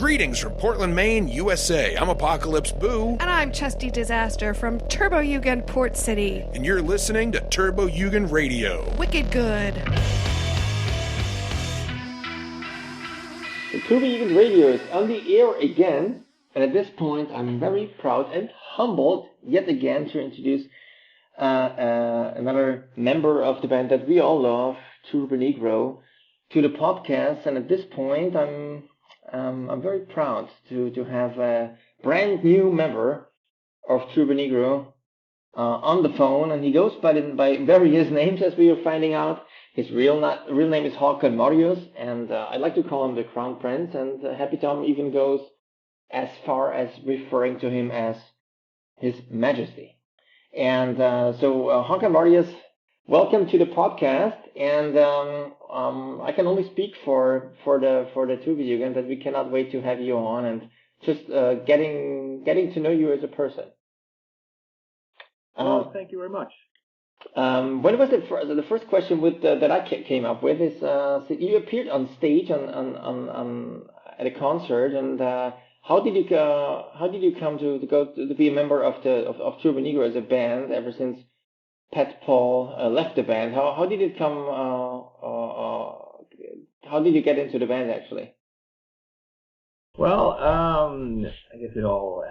Greetings from Portland, Maine, USA. I'm Apocalypse Boo. And I'm Chesty Disaster from Turbojugend Port City. And you're listening to Turbojugend Radio. Wicked good. The Turbojugend Radio is on the air again. And at this point, I'm very proud and humbled yet again to introduce another member of the band that we all love, Turbonegro, to the podcast. And at this point, I'm very proud to have a brand new member of Turbonegro on the phone, and he goes by various names as we are finding out. His real name is Haakon-Marius, and I like to call him the Crown Prince. And Happy Tom even goes as far as referring to him as His Majesty. And so Haakon-Marius, welcome to the podcast. And I can only speak for the Turbojugend that we cannot wait to have you on and just getting to know you as a person. Well, thank you very much. When was it? The first question that I came up with is so you appeared on stage on at a concert, and how did you come to be a member of Turbonegro as a band ever since Pat Paul left the band? How did it come? How did you get into the band actually? Well, I guess it all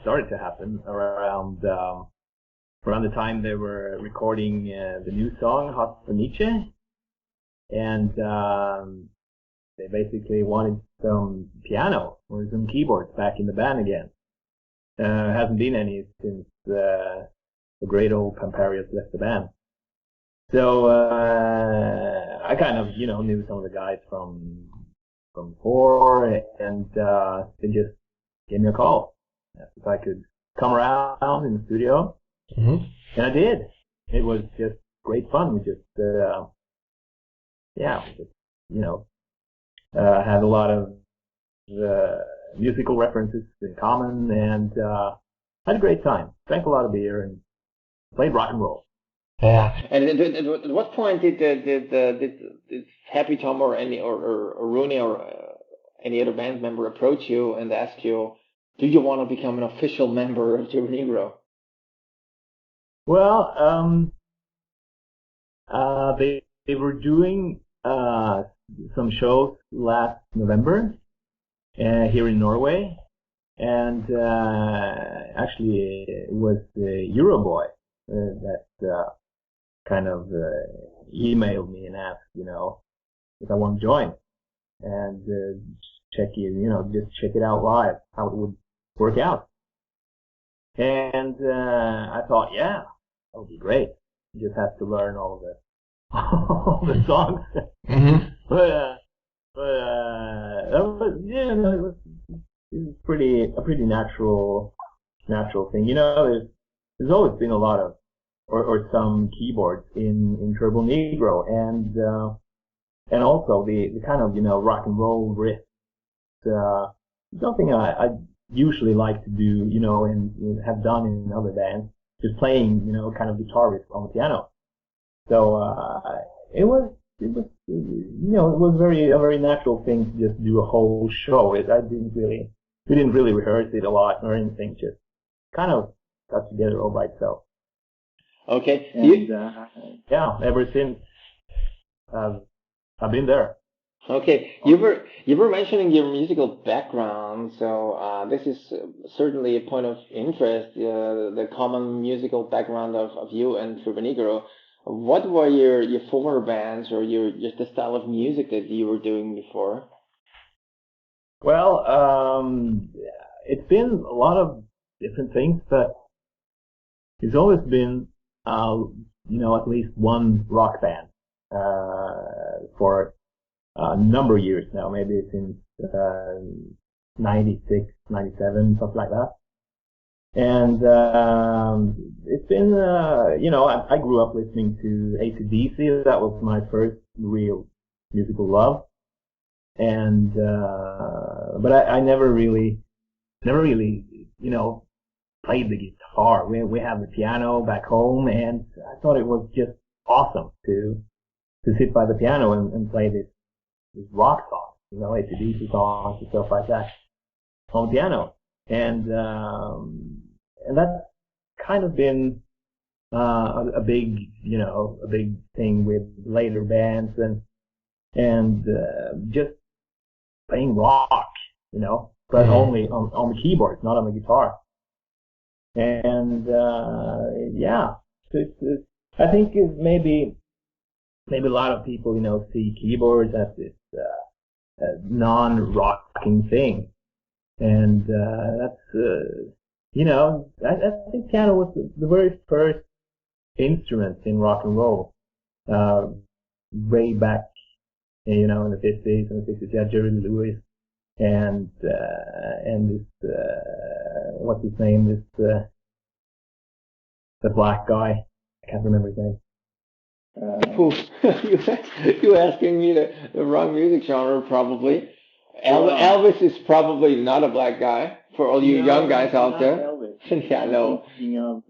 started to happen around the time they were recording the new song Hot for Nietzsche, and they basically wanted some piano or some keyboards back in the band again. Hasn't been any since the great old Haakon-Marius left the band. So I kind of knew some of the guys from before, and they just gave me a call if I could come around in the studio. Mm-hmm. And I did. It was just great fun. We just had a lot of musical references in common, and had a great time. Drank a lot of beer and played rock and roll. Yeah. And at what point did Happy Tom or Rooney or any other band member approach you and ask you, do you want to become an official member of Turbonegro? Well, they were doing some shows last November here in Norway, and actually it was the Euroboy that kind of emailed me and asked, if I want to join and just check it out live, how it would work out. And I thought, yeah, that would be great. You just have to learn all the songs. Mm-hmm. But that was, it was a pretty natural thing. There's always been a lot of or some keyboards in Turbonegro, and also the kind of rock and roll riff. Something I usually like to do, and have done in other bands, just playing, kind of guitar riff on the piano. So it was a very natural thing to just do a whole show. We didn't really rehearse it a lot or anything, just kind of got together all by itself. Okay. And, ever since I've been there. Okay, you were mentioning your musical background, so this is certainly a point of interest. The common musical background of you and Turbonegro. What were your former bands, or just the style of music that you were doing before? Well, it's been a lot of different things, but it's always been at least one rock band for a number of years now, maybe since 96, 97, something like that. And it's been, I grew up listening to AC/DC. That was my first real musical love. And but I never really, played the guitar. We have the piano back home, and I thought it was just awesome to sit by the piano and play this rock song. AC/DC songs and stuff like that on piano, and that's kind of been a big thing with later bands and just playing rock, but only on the keyboard, not on the guitar. And I think maybe a lot of people see keyboards as this non-rocking thing, and that's I think piano was the very first instrument in rock and roll, way back in the 50s and the 60s. You had Jerry Lewis and this what's his name, the black guy, I can't remember his name. You're asking me the wrong music genre, probably. Elvis is probably not a black guy, for all you young guys out there. Elvis. Yeah, no. Speaking of,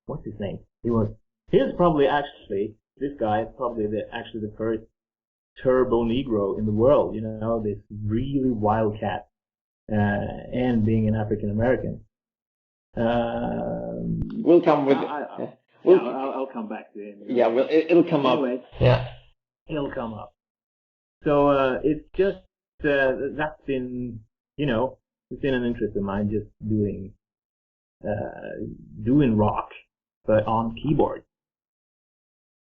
what's his name? This guy is probably the first Turbonegro in the world, this really wildcat, and being an African American. We'll come with I'll come back to him. Yeah, well, it'll come up. Yeah, it'll come up. So it's just that's been it's been an interest of mine, just doing rock, but on keyboard.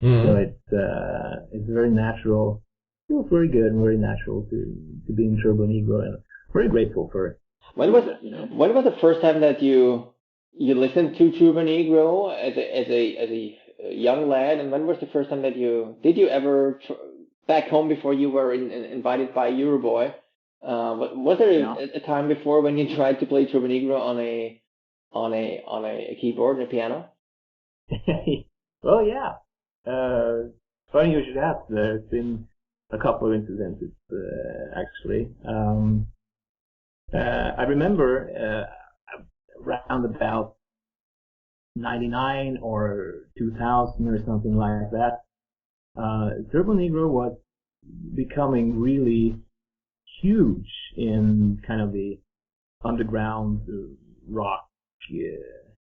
So it's very natural. Feels very good and very natural to be in Turbonegro, and very grateful for it. When was the first time that you listened to Turbonegro as a young lad, and when was the first time that did you ever back home before you were invited by Euroboy? Was there a time before when you tried to play Turbonegro on a keyboard and a piano? Well, yeah. Funny you should ask. There's been a couple of incidents, actually. I remember around about 99 or 2000 or something like that, Turbonegro was becoming really huge in kind of the underground rock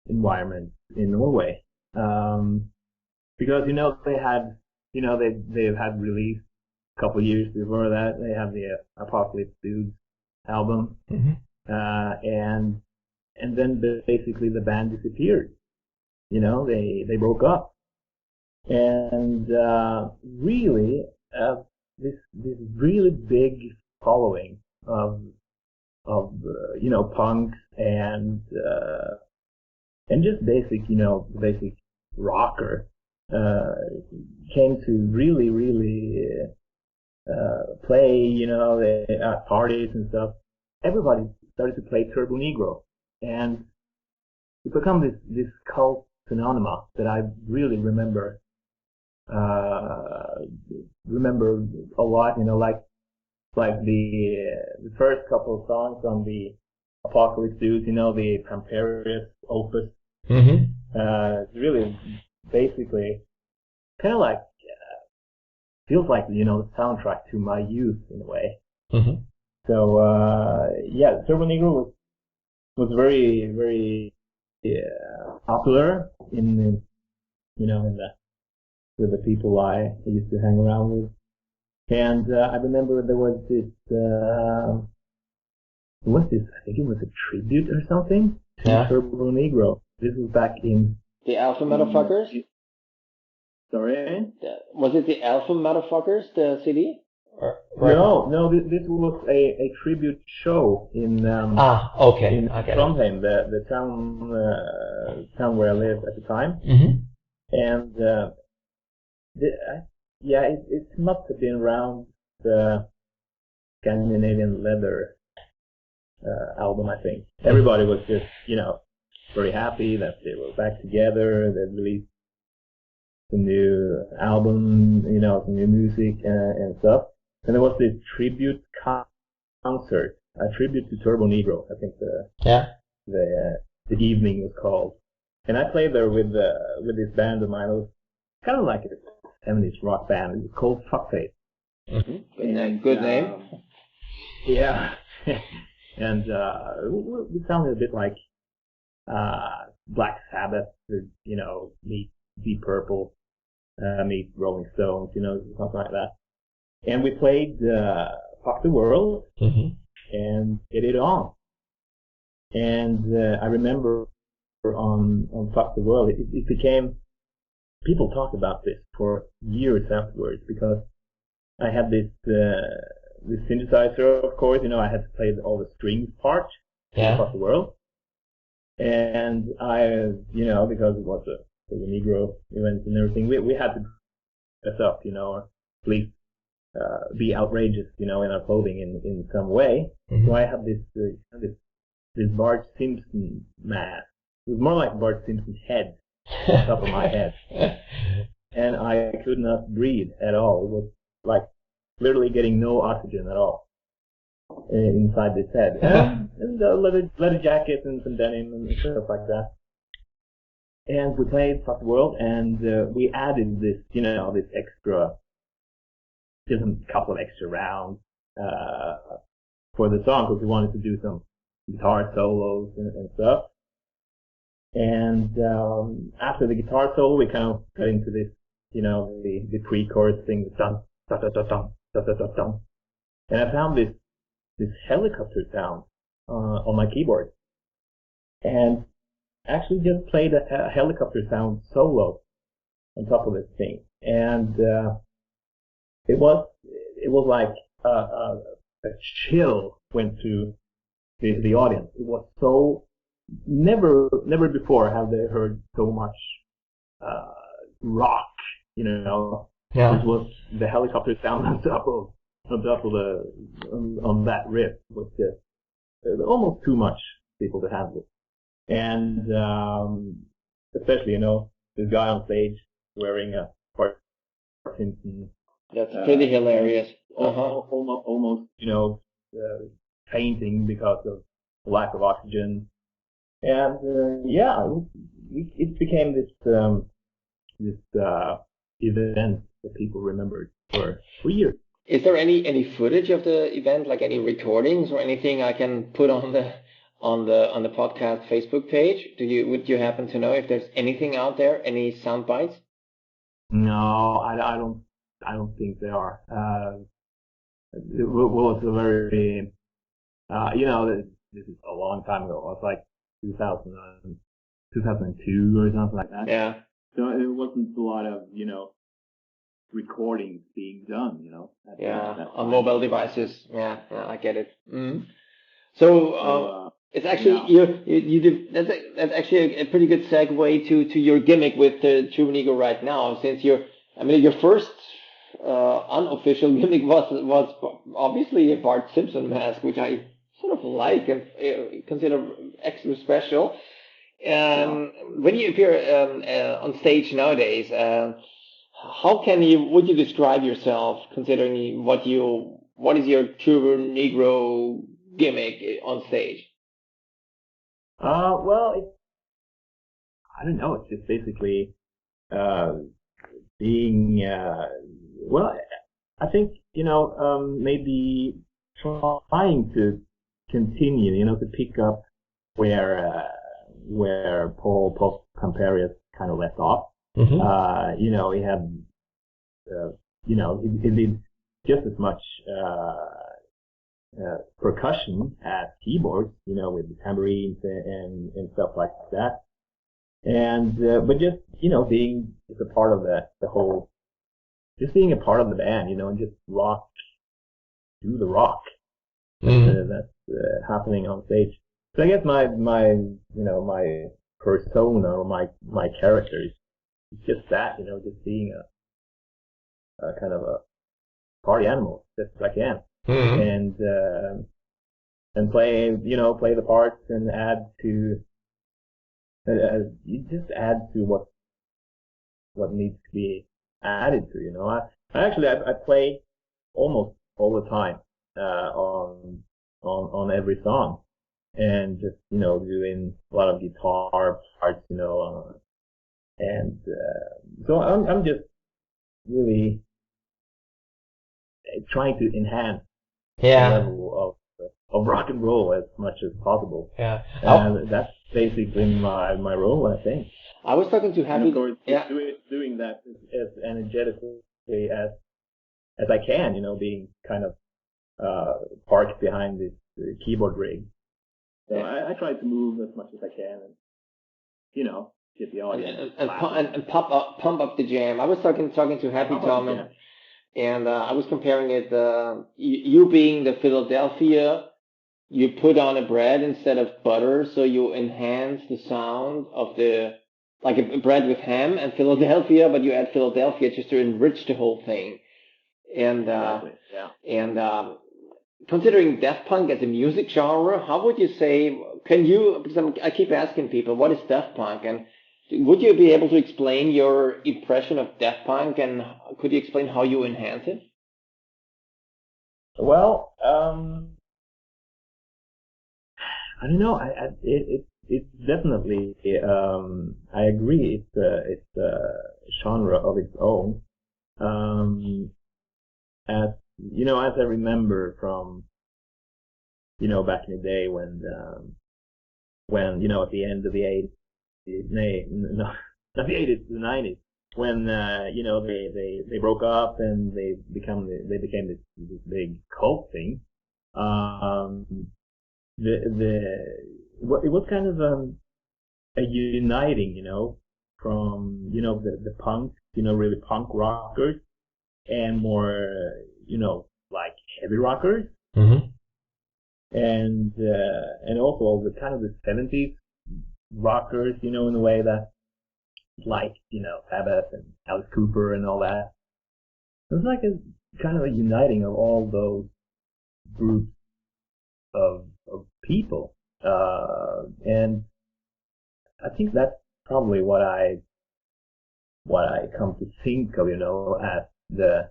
environment in Norway. Because they've had released a couple of years before that. They have the Apocalypse Dudes album, and then basically the band disappeared. They broke up, and really this really big following of punks and just basic rocker came to really play at parties and stuff. Everybody started to play Turbonegro, and it became this cult phenomenon that I really remember a lot. Like the first couple of songs on the Apocalypse Dudes, the Pamperius Opus. It's really basically kind of like feels like the soundtrack to my youth in a way. So Turbonegro was very very popular in with the people I used to hang around with. And I remember there was this I think it was a tribute or something to Turbonegro. This was back in the Alpha Motherfuckers. Sorry? Was it the Alpha Motherfuckers, the CD? No, this was a tribute show in okay. In Trondheim, the town where I lived at the time. And it must have been around the Scandinavian Leather album, I think. Everybody was just, very happy that they were back together. They released some new album, some new music and stuff. And there was this tribute concert, a tribute to Turbonegro, I think the evening was called. And I played there with this band of mine. It was kind of like a 70s rock band. It was called Fuckface. Mm-hmm. Good name. Yeah. And we sounded a bit like Black Sabbath, meet Deep Purple, meet Rolling Stones, something like that. And we played Fuck the World and Get It On. And I remember on Fuck the World, it became, people talked about this for years afterwards, because I had this synthesizer, of course, I had to play all the strings part in Fuck the World. And I, because it was a Negro event and everything, we had to dress up, or at least be outrageous, in our clothing in some way. So I had this Bart Simpson mask. It was more like Bart Simpson's head on top of my head. And I could not breathe at all. It was like literally getting no oxygen at all inside this head. And a leather jacket and some denim and stuff like that. And we played Fuck the World, and we added this, this extra, just a couple of extra rounds for the song, because we wanted to do some guitar solos and stuff. And after the guitar solo, we kind of got into this, the pre-chorus thing, dun, dun, dun, dun, dun, dun, dun, dun, dun. And I found this helicopter sound on my keyboard, and actually just played a helicopter sound solo on top of this thing. And it was like a chill went through the audience. It was so, never before have they heard so much rock, Yeah. This was the helicopter sound on top of on that riff was just almost too much people to handle. And especially, this guy on stage wearing a Bart Simpson. That's pretty hilarious. Almost, fainting because of lack of oxygen. And it became this event that people remembered for years. Is there any footage of the event, like any recordings or anything I can put on the podcast Facebook page? Would you happen to know if there's anything out there, any sound bites? No, I don't think there are. It was a very, this is a long time ago. It was like 2002 or something like that. Yeah. So it wasn't a lot of, recordings being done, on mobile devices. Yeah, I get it. Mm-hmm. So it's actually you did, that's actually a pretty good segue to your gimmick with Turbonegro right now, since your first unofficial gimmick was obviously a Bart Simpson mask, which I sort of like and consider extra special. When you appear on stage nowadays, would you describe yourself, considering what is your Turbonegro gimmick on stage? Well, I don't know. It's just basically being. I think maybe trying to continue, to pick up where Haakon-Marius kind of left off. Mm-hmm. He had, he did just as much percussion as keyboards, with the tambourines and stuff like that. And but just being just a part of the whole, just being a part of the band, and just do the rock that's happening on stage. So I guess my persona or my character is just that, just being a kind of a party animal, just as I can, and play the parts and add to what needs to be added to. I play almost all the time on every song, and just doing a lot of guitar parts, and so I'm just really trying to enhance the Yeah. level of rock and roll as much as possible. Yeah. And that's basically my role, I think. I was talking to And Happy. of course, Yeah. doing that as energetically as I can, being kind of parked behind this keyboard rig. So I try to move as much as I can, and get the audience And pump up the jam. I was talking to Happy Tom, and I was comparing it. You being the Philadelphia, you put on a bread instead of butter, so you enhance the sound of like a bread with ham and Philadelphia, but you add Philadelphia just to enrich the whole thing. And considering Death Punk as a music genre, how would you say? Because I keep asking people, what is Death Punk, and would you be able to explain your impression of Death Punk, and could you explain how you enhance it? Well, I don't know. It's definitely. I agree. It's a genre of its own. As as I remember from back in the day when at the end of the 80s, not the 80s, the 90s, when they broke up and they became this big cult thing. It was kind of a uniting, from the punk, really punk rockers, and more like heavy rockers, and also the kind of the 70s rockers, in a way that like Sabbath and Alice Cooper and all that. It was like a kind of a uniting of all those groups of people, and I think that's probably what I come to think of, as the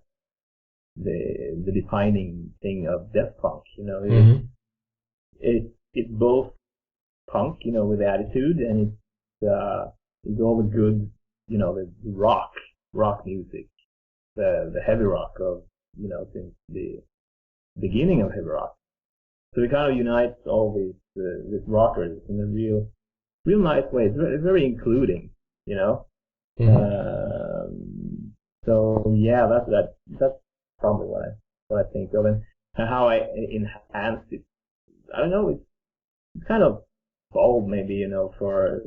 defining thing of Death Punk. It's both punk, with attitude, and it's all the good, the rock music, the heavy rock of since the beginning of heavy rock. So it kind of unites all these rockers in a real nice way. It's very including, So yeah, that's probably what I think of, and how I enhance it. I don't know. It's kind of bold, maybe, for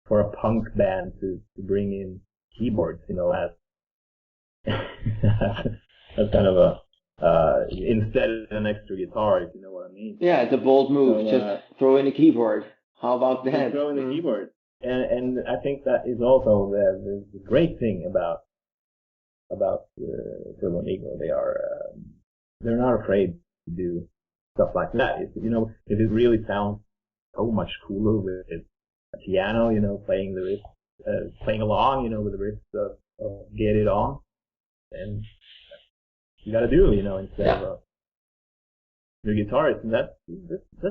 a punk band to bring in keyboards, as as kind of a instead of an extra guitar, if you know what I mean. Yeah, it's a bold move. So, just throw in a keyboard. How about that? Throw in the keyboard, and I think that is also the great thing about Turbonegro. They're not afraid to do stuff like that. If it really sounds so much cooler with a piano, playing the riffs, playing along, with the riffs of Get It On, and you got to do, instead of your guitarist, and that's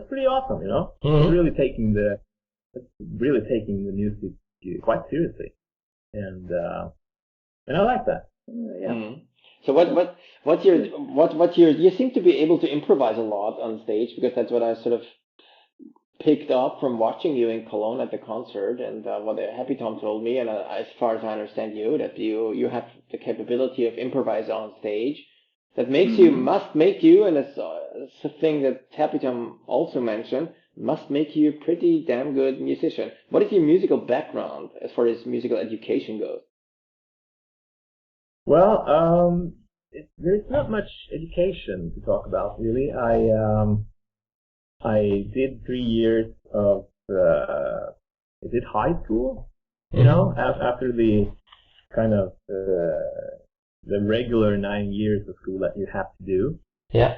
pretty awesome, It's really taking the music quite seriously, and I like that. So what's your you seem to be able to improvise a lot on stage, because that's what I sort of picked up from watching you in Cologne at the concert, and what Happy Tom told me, and as far as I understand you, that you have the capability of improvising on stage. That must make you, and it's a thing that Happy Tom also mentioned, must make you a pretty damn good musician. What is your musical background as far as musical education goes? Well, there's not much education to talk about, really. I did 3 years of high school, after the kind of the regular 9 years of school that you have to do. Yeah.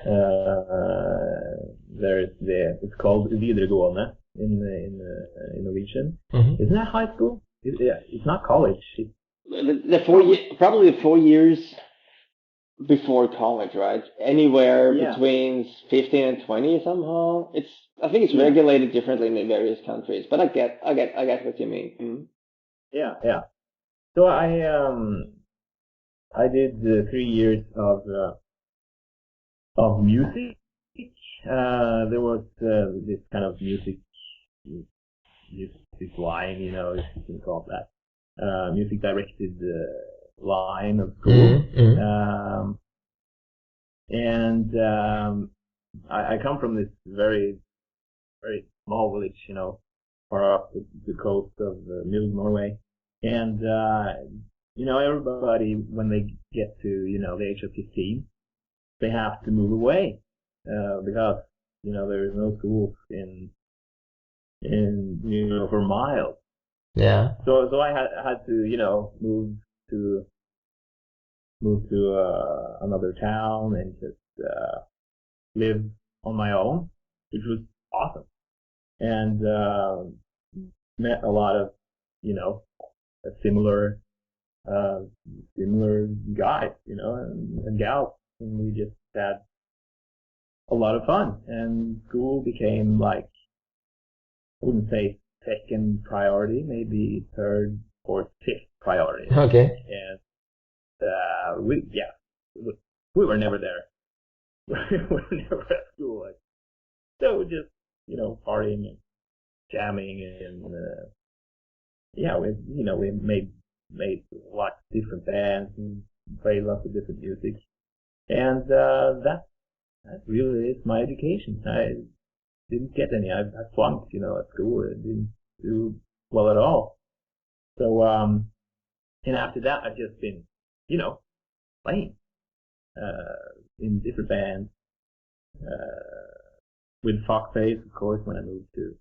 It's called videregående in Norwegian. Isn't that high school? It's not college. Probably the 4 years before college, right? Anywhere between 15 and 20 somehow. I think it's regulated differently in various countries, but I get what you mean. Yeah. So I did 3 years of music. There was this kind of music line, you know, if you can call it that, music directed line of school. I come from this very, very small village, you know, far up the coast of middle Norway. And, you know, everybody, when they get to, you know, the age of 15, they have to move away, because, you know, there is no schools in, you know, for miles. Yeah. So I had to, you know, move to another town and just live on my own, which was awesome, and met a lot of, you know, similar guys, you know, and gals, and we just had a lot of fun. And school became like, I wouldn't say second priority, maybe third or fifth priority. Okay. And we were never there. We were never at school. Like, so just, you know, partying and jamming and we made lots of different bands and played lots of different music. And that really is my education. I didn't get any. I flunked, you know, at school. I didn't do well at all. So and after that, I've just been, you know, playing in different bands. With Fuckface, of course, when I moved to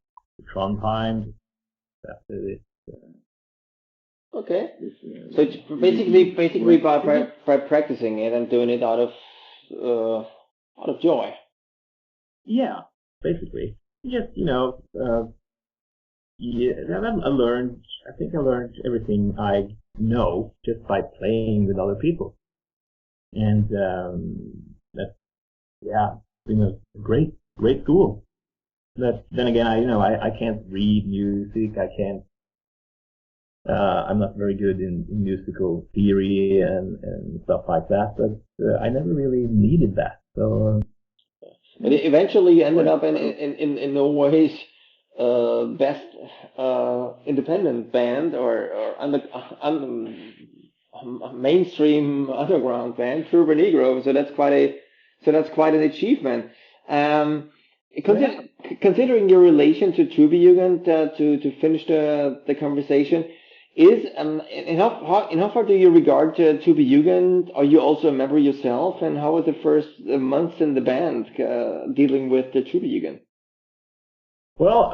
Trondheim after this. Okay. So it's basically by practicing it and doing it out of joy. Yeah, basically. Just, you know, I think I learned everything I know just by playing with other people. And that's, yeah, been a great school. Then again, I can't read music. I can't. I'm not very good in musical theory and stuff like that. But I never really needed that. So. But it eventually ended up in Norway's best independent band or mainstream underground band, Turbonegro. So that's quite an achievement. Considering your relation to Turbojugend, to finish the conversation, is in how far do you regard Turbojugend? Are you also a member yourself? And how was the first months in the band dealing with the Turbojugend? Well,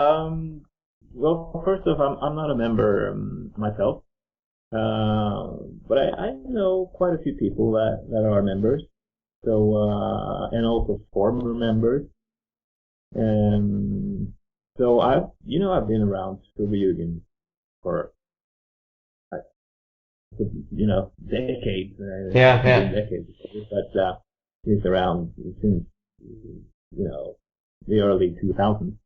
first off, I'm not a member myself, but I know quite a few people that are members. So and also former members. And so I've been around Turbojugend for, you know, decades. Decades. But it's around since, you know, the early 2000s.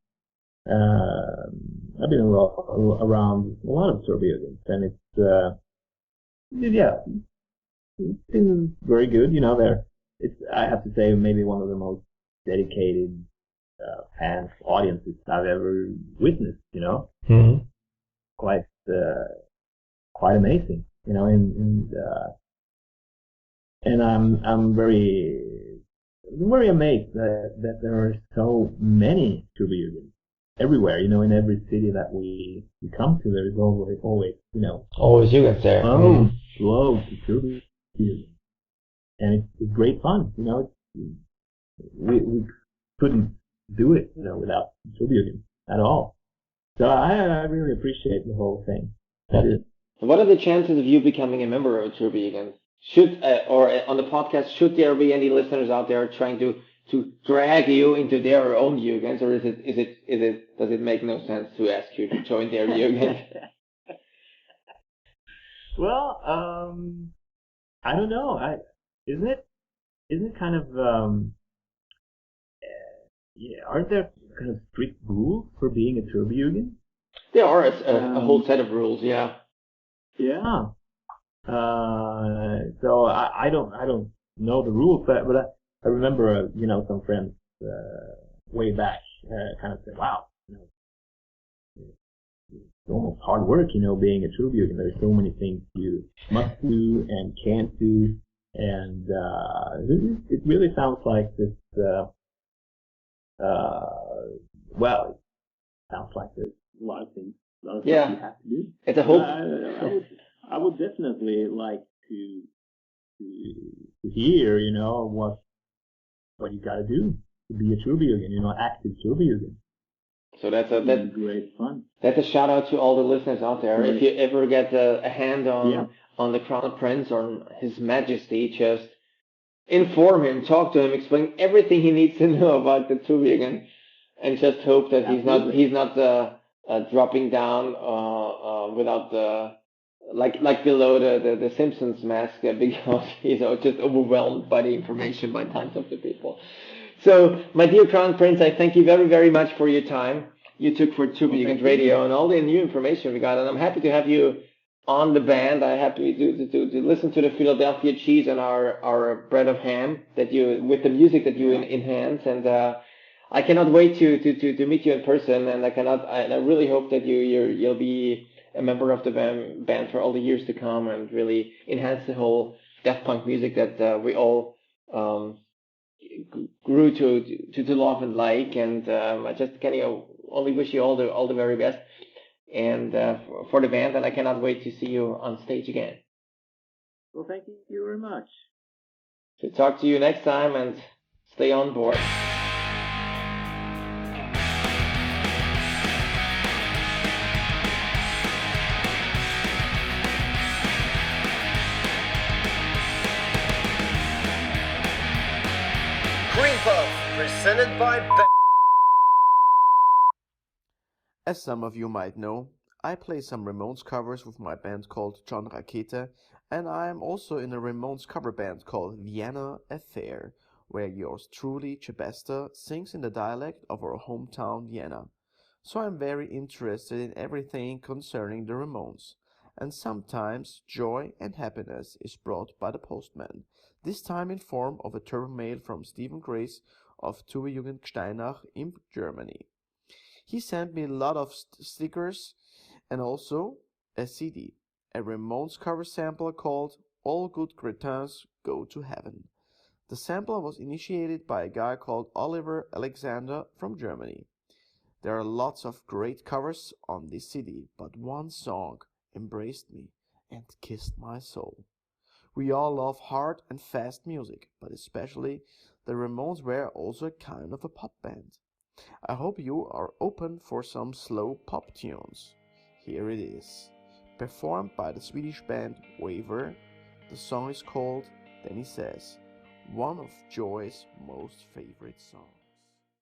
I've been around a lot of Turbojugend, and it's been very good. You know, I have to say, maybe one of the most dedicated fans, audiences I've ever witnessed, you know. Mm-hmm. Quite amazing, you know, and I'm very amazed that there are so many Turbojugend everywhere, you know. In every city that we come to, there is always, you know, always Jugend there. Slow to Turbojugend, and it's great fun, you know. We couldn't do it, you know, without Turbojugend at all. So I really appreciate the whole thing. That is. What are the chances of you becoming a member of Turbojugend? Or on the podcast, should there be any listeners out there trying to drag you into their own Jugends, or does it make no sense to ask you to join their Jugend? Well, I don't know. Isn't it kind of aren't there kind of strict rules for being a Turbojugend? There are a whole set of rules, yeah. Yeah. So I don't know the rules, but I remember, some friends way back kind of said, "Wow, it's almost hard work, being a Turbojugend. There's so many things you must do and can't do, and it really sounds like this. Well, it sounds like there's a lot of things, a lot of stuff you have to do. It's a hope. I would definitely like to hear, what you got to do to be a Turbojugend, active Turbojugend. So that's great fun. That's a shout out to all the listeners out there. Right. If you ever get a hand on the Crown Prince or His Majesty, just inform him, talk to him, explain everything he needs to know about the Turbojugend, and just hope that he's not dropping down without the like below the Simpsons mask because he's just overwhelmed by the information by tons of the people. So, my dear Crown Prince, I thank you very, very much for your time you took for Turbojugend Radio and all the new information we got. And I'm happy to have you on the band. I'm happy to listen to the Philadelphia cheese and our bread of ham with the music that you enhance. And I cannot wait to meet you in person. And I really hope that you'll be a member of the band for all the years to come and really enhance the whole death punk music that we all grew to love and like, and I just can only wish you all the very best, and for the band, and I cannot wait to see you on stage again. Well, thank you very much. So talk to you next time, and stay on board. Green Puff, presented by As some of you might know, I play some Ramones covers with my band called John Rakete, and I am also in a Ramones cover band called Vienna Affair, where yours truly, Chebesta, sings in the dialect of our hometown Vienna. So I'm very interested in everything concerning the Ramones, and sometimes joy and happiness is brought by the postman, this time in form of a turbo mail from Stephen Grace of Turbojugend Steinach in Germany. He sent me a lot of stickers and also a CD, a Ramones cover sampler called All Good Cretins Go to Heaven. The sampler was initiated by a guy called Oliver Alexander from Germany. There are lots of great covers on this CD, but one song embraced me and kissed my soul. We all love hard and fast music, but especially the Ramones were also a kind of a pop band. I hope you are open for some slow pop tunes. Here it is, performed by the Swedish band Waver. The song is called Then He Says, one of Joy's most favorite songs.